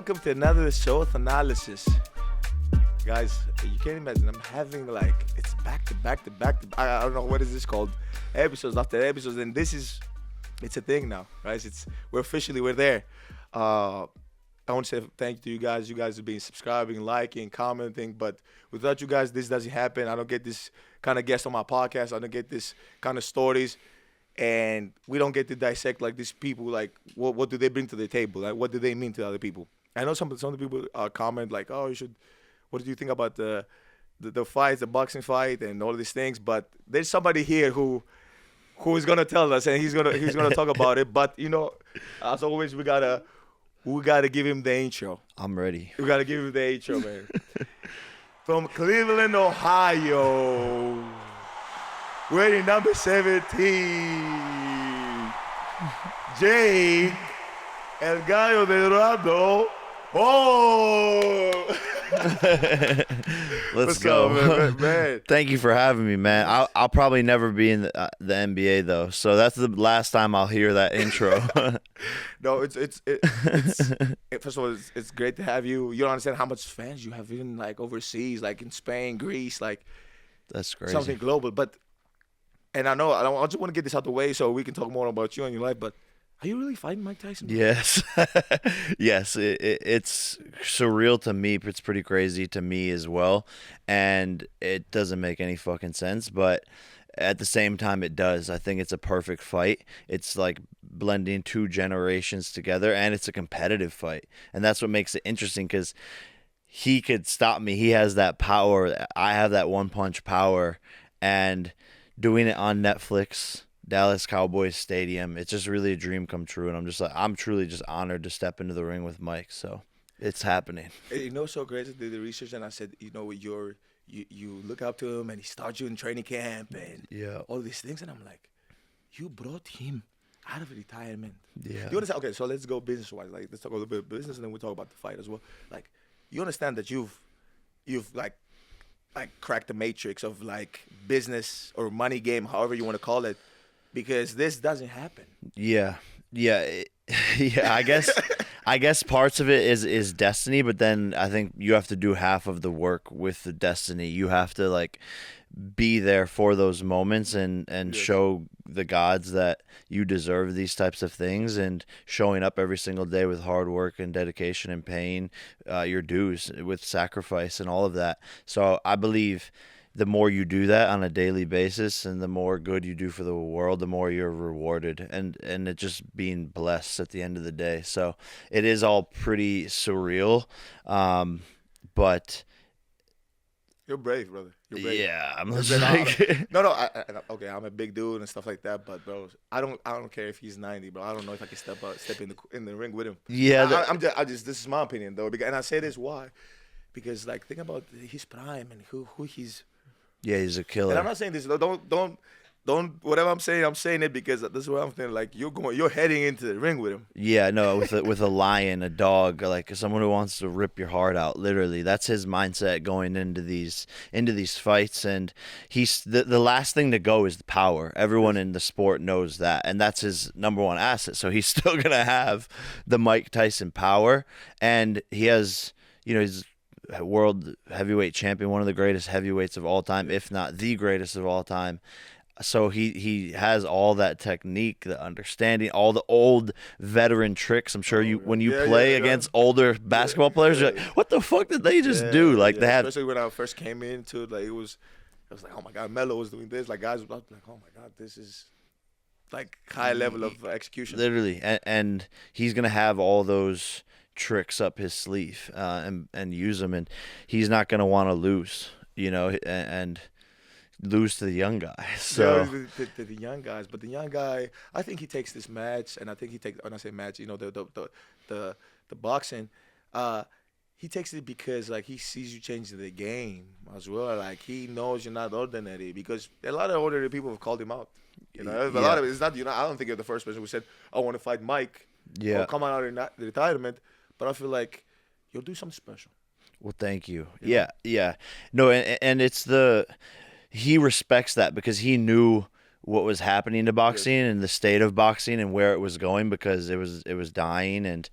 welcome to another show, Thanalysis. Guys, you can't imagine. I'm having it's back to back to back to. I don't know what is this called, episodes after episodes, and it's a thing now, right? We're there. I want to say thank you to you guys. You guys have been subscribing, liking, commenting, but without you guys, this doesn't happen. I don't get this kind of guests on my podcast. I don't get this kind of stories. And we don't get to dissect these people, what do they bring to the table? Like, what do they mean to other people? I know some of the people comment oh, what do you think about the fights, the boxing fight and all these things? But there's somebody here who is gonna tell us, and he's gonna talk about it. But as always, we gotta give him the intro. I'm ready. We gotta give him the intro, man. From Cleveland, Ohio. Wearing number 17, Jake El Gallo de Dorado. Oh! Let's go. Man. Thank you for having me, man. I'll probably never be in the NBA though, so that's the last time I'll hear that intro. No, it's first of all, it's great to have you. You don't understand how much fans you have, even overseas, in Spain, Greece, That's crazy. Something global, but. And I just want to get this out the way so we can talk more about you and your life. But are you really fighting Mike Tyson? Yes. Yes. It's surreal to me. It's pretty crazy to me as well. And it doesn't make any fucking sense. But at the same time, it does. I think it's a perfect fight. It's like blending two generations together. And it's a competitive fight. And that's what makes it interesting because he could stop me. He has that power. I have that one-punch power. And doing it on Netflix, Dallas Cowboys Stadium, it's just really a dream come true. And I'm truly just honored to step into the ring with Mike. So it's happening. So great. I did the research and I said, you look up to him and he starts you in training camp and all these things. And I'm like, you brought him out of retirement. Yeah. You understand? Okay, so let's go business-wise. Let's talk a little bit of business and then we'll talk about the fight as well. You understand that you've crack the matrix of business or money game, however you want to call it, because this doesn't happen. Yeah. I guess parts of it is destiny, but then I think you have to do half of the work with the destiny. You have to be there for those moments and show the gods that you deserve these types of things, and showing up every single day with hard work and dedication and paying your dues with sacrifice and all of that. So I believe the more you do that on a daily basis and the more good you do for the world, the more you're rewarded, and it just being blessed at the end of the day. So it is all pretty surreal, but you're brave, brother. You're brave. Yeah, I'm No, okay, I'm a big dude and stuff like that, but bro, I don't care if he's 90, bro. I don't know if I can step in the ring with him. Yeah, this is my opinion though, and I say this why, because think about his prime and who he's. Yeah, he's a killer. And I'm not saying this. Don't. Whatever I'm saying it because this is what I'm thinking. You're heading into the ring with him. Yeah, no, with a lion, a dog, someone who wants to rip your heart out. Literally, that's his mindset going into these fights. And he's the last thing to go is the power. Everyone in the sport knows that, and that's his number one asset. So he's still gonna have the Mike Tyson power, and he has, he's world heavyweight champion, one of the greatest heavyweights of all time, if not the greatest of all time. So he has all that technique, the understanding, all the old veteran tricks. I'm sure when you play against older basketball players, you're like, what the fuck did they just do? They had, especially when I first came into it, it was oh my God, Melo was doing this. Guys were oh my God, this is high level of execution. Literally, and he's gonna have all those tricks up his sleeve and use them, and he's not going to want to lose, and lose to the young guy. So the young guys, but the young guy, I think he takes this match, and I think he takes, when I say match, the boxing, he takes it because he sees you changing the game as well. He knows you're not ordinary, because a lot of ordinary people have called him out. A lot of it is not. I don't think you're the first person who said, I want to fight Mike. Yeah. Or come out of retirement. But I feel like you'll do something special. Well, thank you. Yeah. No, and it's he respects that because he knew what was happening to boxing and the state of boxing and where it was going, because it was dying, and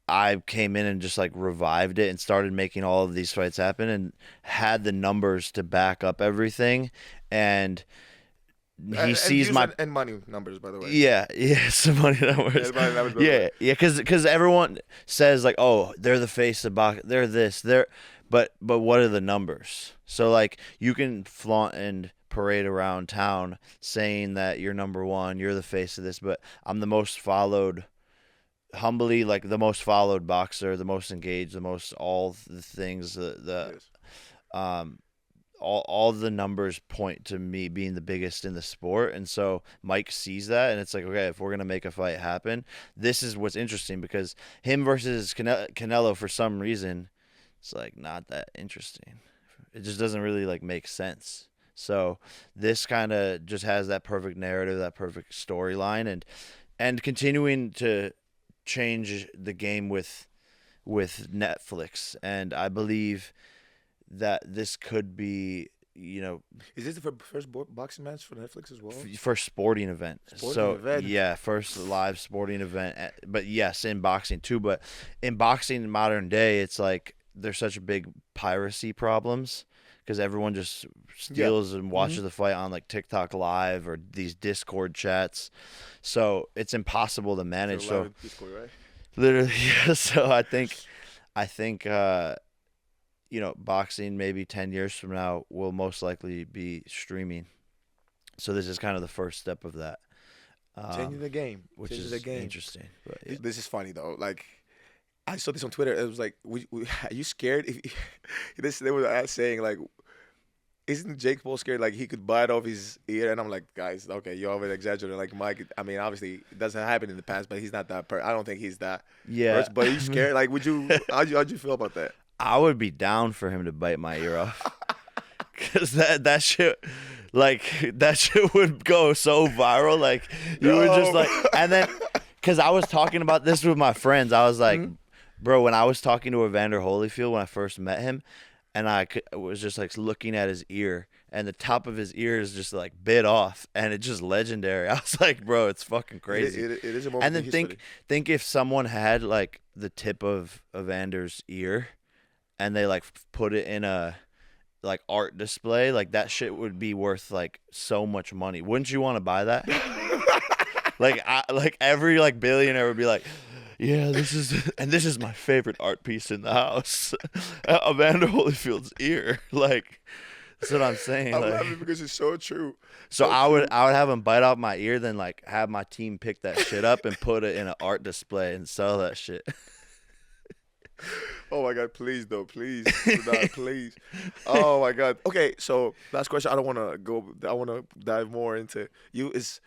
I came in and just like revived it and started making all of these fights happen and had the numbers to back up everything. And he And sees views my and money numbers, by the way. yeah, some money numbers. And money numbers, by the way. Yeah, because everyone says like, oh, they're the face of box, they're this, they're, but what are the numbers? So like you can flaunt and parade around town saying that you're number one, you're the face of this, but I'm the most followed, humbly like the most followed boxer, the most engaged, the most all the things, Yes. um all the numbers point to me being the biggest in the sport. And so Mike sees that, and it's like, okay, if we're gonna make a fight happen, this is what's interesting, because him versus Canelo, for some reason, it's like not that interesting. It just doesn't really like make sense. So this kind of just has that perfect narrative, that perfect storyline, and continuing to change the game with Netflix. And I believe that this could be, Is this the first boxing match for Netflix as well? first sporting event. Sporting So event. yeah, first live sporting event. But yes, in boxing too. But in boxing in modern day, it's like there's such big piracy problems because everyone just steals and watches the fight on like TikTok Live or these Discord chats. So it's impossible to manage. So Discord, right? literally, yeah. So I think boxing maybe 10 years from now will most likely be streaming. So this is kind of the first step of that. Changing the game. Which Changing is the game. interesting. But yeah. This is funny though. Like I saw this on Twitter. It was like, are you scared? They were saying like, isn't Jake Paul scared? Like he could bite off his ear, and I'm like, guys, okay, you're over exaggerating. Like Mike, I mean, obviously it doesn't happen in the past, but he's not that. I don't think he's that. Yeah. But are you scared? Like, would you? How'd you feel about that? I would be down for him to bite my ear off. Cause that shit, like that shit would go so viral. Like you would just like, and then, cause I was talking about this with my friends. I was like, bro, when I was talking to Evander Holyfield when I first met him, and I was just like looking at his ear, and the top of his ear is just like bit off, and it's just legendary. I was like, bro, it's fucking crazy. It is a moment. And then in history. think if someone had like the tip of Evander's ear, and they like put it in a like art display, like that shit would be worth like so much money. Wouldn't you want to buy that? like every like billionaire would be like, yeah, this is my favorite art piece in the house. Evander Holyfield's ear. Like that's what I'm saying. I'm like, laughing because it's so true. so So I true. would have him bite off my ear, then like have my team pick that shit up and put it in an art display and sell that shit. Oh my God, please though, please, do not, please. Oh my God. Okay, so last question. I don't want to go. I want to dive more into you. Is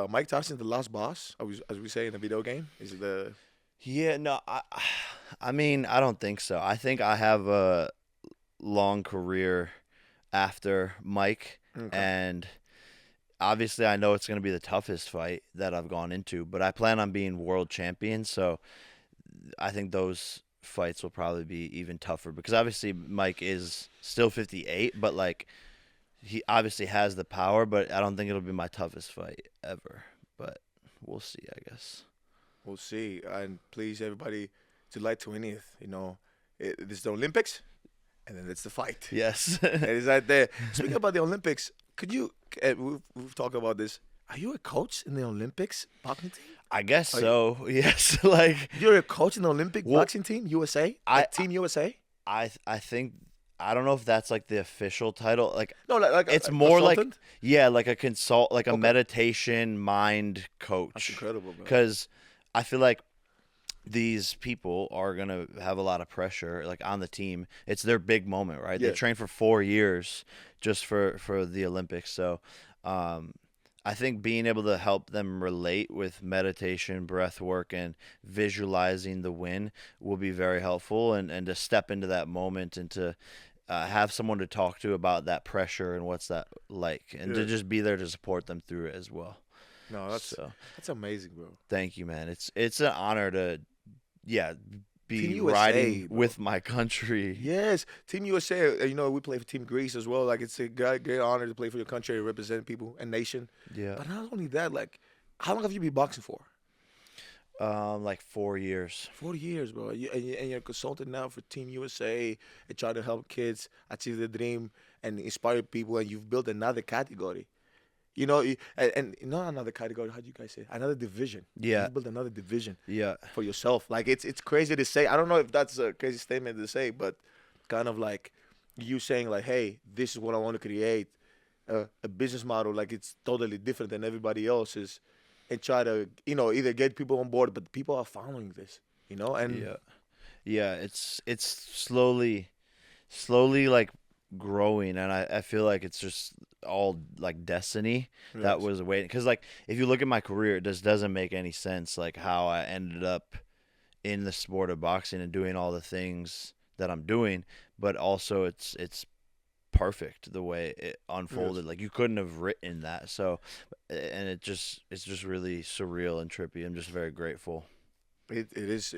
Mike Tyson the last boss? As we say in the video game, is it the? Yeah, no, I mean, I don't think so. I think I have a long career after Mike, Okay. and obviously I know it's going to be the toughest fight that I've gone into, but I plan on being world champion, so I think those fights will probably be even tougher because obviously Mike is still 58, but like he obviously has the power, but I don't think it'll be my toughest fight ever. But we'll see, I guess. We'll see. And please, everybody, July 20th. This is the Olympics, and then it's the fight. Yes. It is right there. Speaking about the Olympics, could you? We've talked about this. Are you a coach in the Olympics boxing team? I guess so. Yes. Like You're a coach in the Olympic Well, boxing team, USA? I- Like Team USA? I think I don't know if that's like the official title. Like No, like it's a more like consultant? like a consult, like a Okay. meditation mind coach. That's incredible, bro. Because I feel like these people are gonna have a lot of pressure like on the team. It's their big moment, right? Yeah. They train for 4 years just for the Olympics. So I think being able to help them relate with meditation, breath work, and visualizing the win will be very helpful, and to step into that moment and to have someone to talk to about that pressure and what's that like, and to Yeah. just be there to support them through it as well. No, that's So that's amazing, bro. thank you, man. It's an honor to be Team USA, riding bro. with my country. Yes, Team USA. We play for Team Greece as well. Like it's a great honor to play for your country and represent people and nation. Yeah. But not only that, like, how long have you been boxing for? Like 4 years. 4 years, bro. And you're a consultant now for Team USA and try to help kids achieve their dream and inspire people. And you've built another category. And not another category. How do you guys say? Another division. Yeah, You've built another division yeah, for yourself. Like it's crazy to say. I don't know if that's a crazy statement to say, but kind of like you saying like, hey, this is what I want to create, a business model like it's totally different than everybody else's, and try to either get people on board, but people are following this, and yeah, yeah. It's slowly like growing, and I feel like it's just all like destiny that yes, was waiting. Because like if you look at my career, it just doesn't make any sense like how I ended up in the sport of boxing and doing all the things that I'm doing, but also it's perfect the way it yes. unfolded. Like you couldn't have written that. So, and it's just really surreal and trippy. I'm just very grateful. It is.